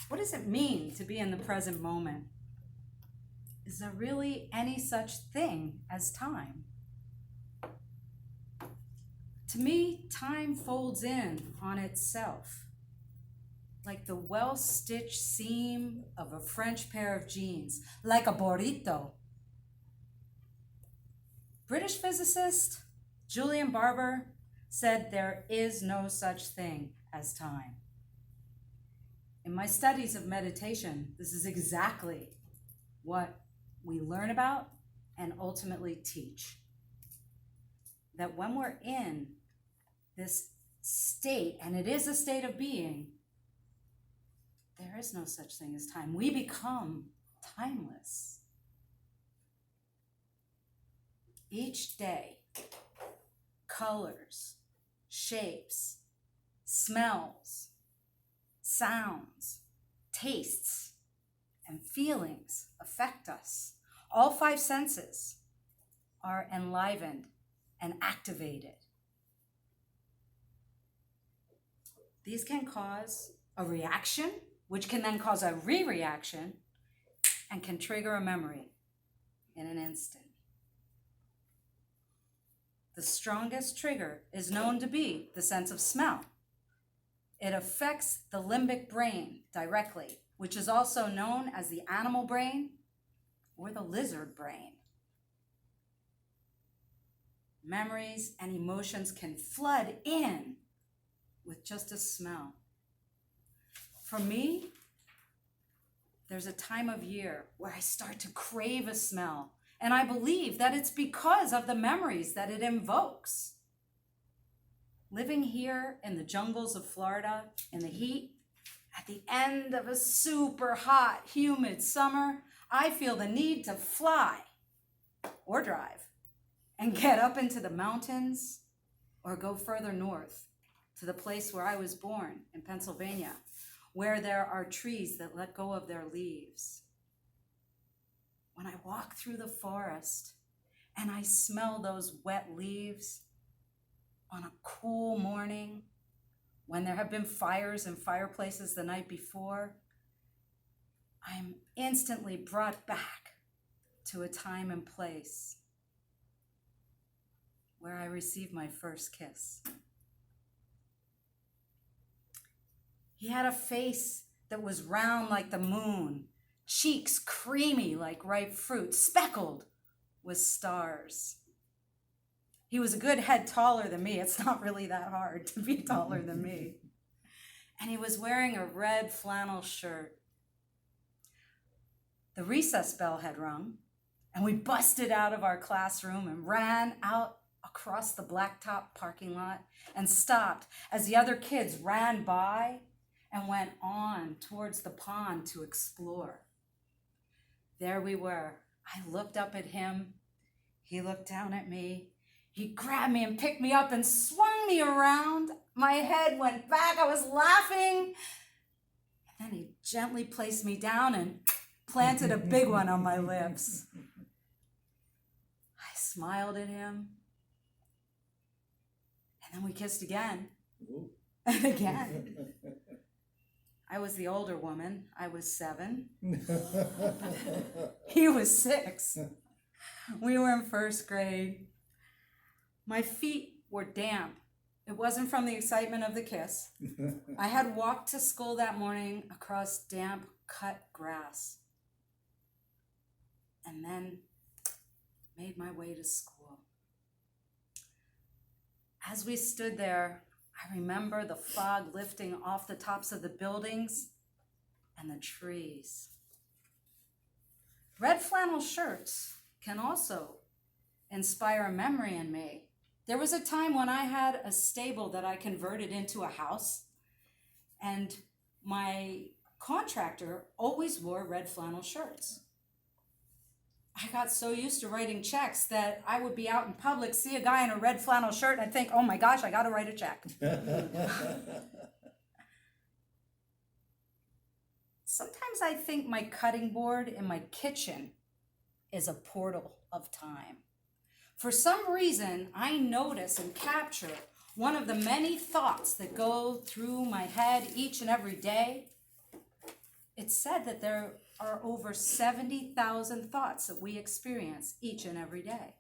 What does it mean to be in the present moment? Is there really any such thing as time? To me, time folds in on itself, like the well-stitched seam of a French pair of jeans, like a burrito. British physicist Julian Barber said there is no such thing as time. In my studies of meditation, this is exactly what we learn about and ultimately teach. That when we're in this state, and it is a state of being, there is no such thing as time. We become timeless. Each day, colors, shapes, smells, sounds, tastes, and feelings affect us. All five senses are enlivened and activated. These can cause a reaction, which can then cause a re-reaction and can trigger a memory in an instant. The strongest trigger is known to be the sense of smell. It affects the limbic brain directly, which is also known as the animal brain or the lizard brain. Memories and emotions can flood in with just a smell. For me, there's a time of year where I start to crave a smell, and I believe that it's because of the memories that it invokes. Living here in the jungles of Florida in the heat, at the end of a super hot, humid summer, I feel the need to fly or drive and get up into the mountains or go further north to the place where I was born in Pennsylvania, where there are trees that let go of their leaves. When I walk through the forest and I smell those wet leaves on a cool morning, when there have been fires and fireplaces the night before, I'm instantly brought back to a time and place where I received my first kiss. He had a face that was round like the moon, cheeks creamy like ripe fruit, speckled with stars. He was a good head taller than me. It's not really that hard to be taller than me. And he was wearing a red flannel shirt. The recess bell had rung, and we busted out of our classroom and ran out across the blacktop parking lot and stopped as the other kids ran by and went on towards the pond to explore. There we were. I looked up at him. He looked down at me. He grabbed me and picked me up and swung me around. My head went back. I was laughing. And then he gently placed me down and planted a big one on my lips. I smiled at him. And then we kissed again. And again. I was the older woman. I was 7. He was 6. We were in first grade. My feet were damp. It wasn't from the excitement of the kiss. I had walked to school that morning across damp, cut grass, and then made my way to school. As we stood there, I remember the fog lifting off the tops of the buildings and the trees. Red flannel shirts can also inspire a memory in me. There was a time when I had a stable that I converted into a house, and my contractor always wore red flannel shirts. I got so used to writing checks that I would be out in public, see a guy in a red flannel shirt, and I'd think, oh my gosh, I gotta write a check. Sometimes I think my cutting board in my kitchen is a portal of time. For some reason, I notice and capture one of the many thoughts that go through my head each and every day. It's said that there are over 70,000 thoughts that we experience each and every day.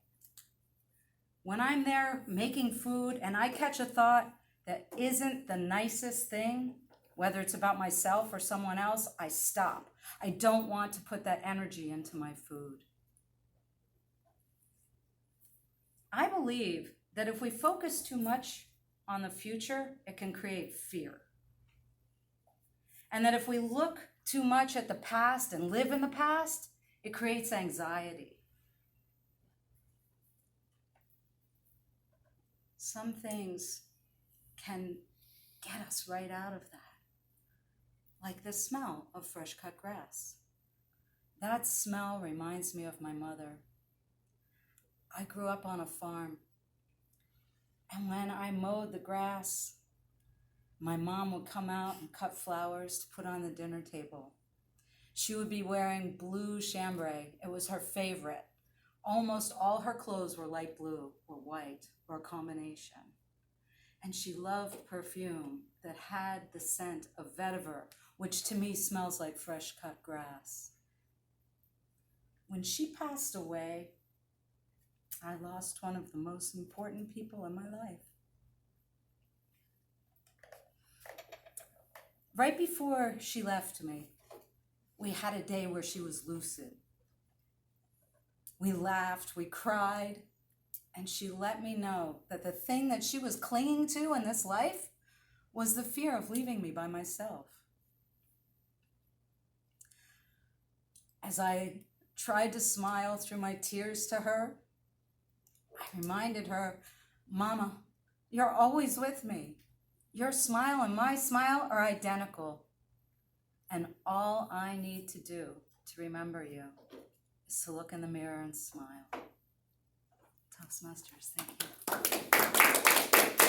When I'm there making food and I catch a thought that isn't the nicest thing, whether it's about myself or someone else, I stop. I don't want to put that energy into my food. I believe that if we focus too much on the future, it can create fear. And that if we look too much at the past and live in the past, it creates anxiety. Some things can get us right out of that, like the smell of fresh cut grass. That smell reminds me of my mother. I grew up on a farm, and when I mowed the grass, my mom would come out and cut flowers to put on the dinner table. She would be wearing blue chambray. It was her favorite. Almost all her clothes were light blue or white or a combination. And she loved perfume that had the scent of vetiver, which to me smells like fresh cut grass. When she passed away, I lost one of the most important people in my life. Right before she left me, we had a day where she was lucid. We laughed, we cried, and she let me know that the thing that she was clinging to in this life was the fear of leaving me by myself. As I tried to smile through my tears to her, I reminded her, Mama, you're always with me. Your smile and my smile are identical. And all I need to do to remember you is to look in the mirror and smile. Toastmasters, thank you.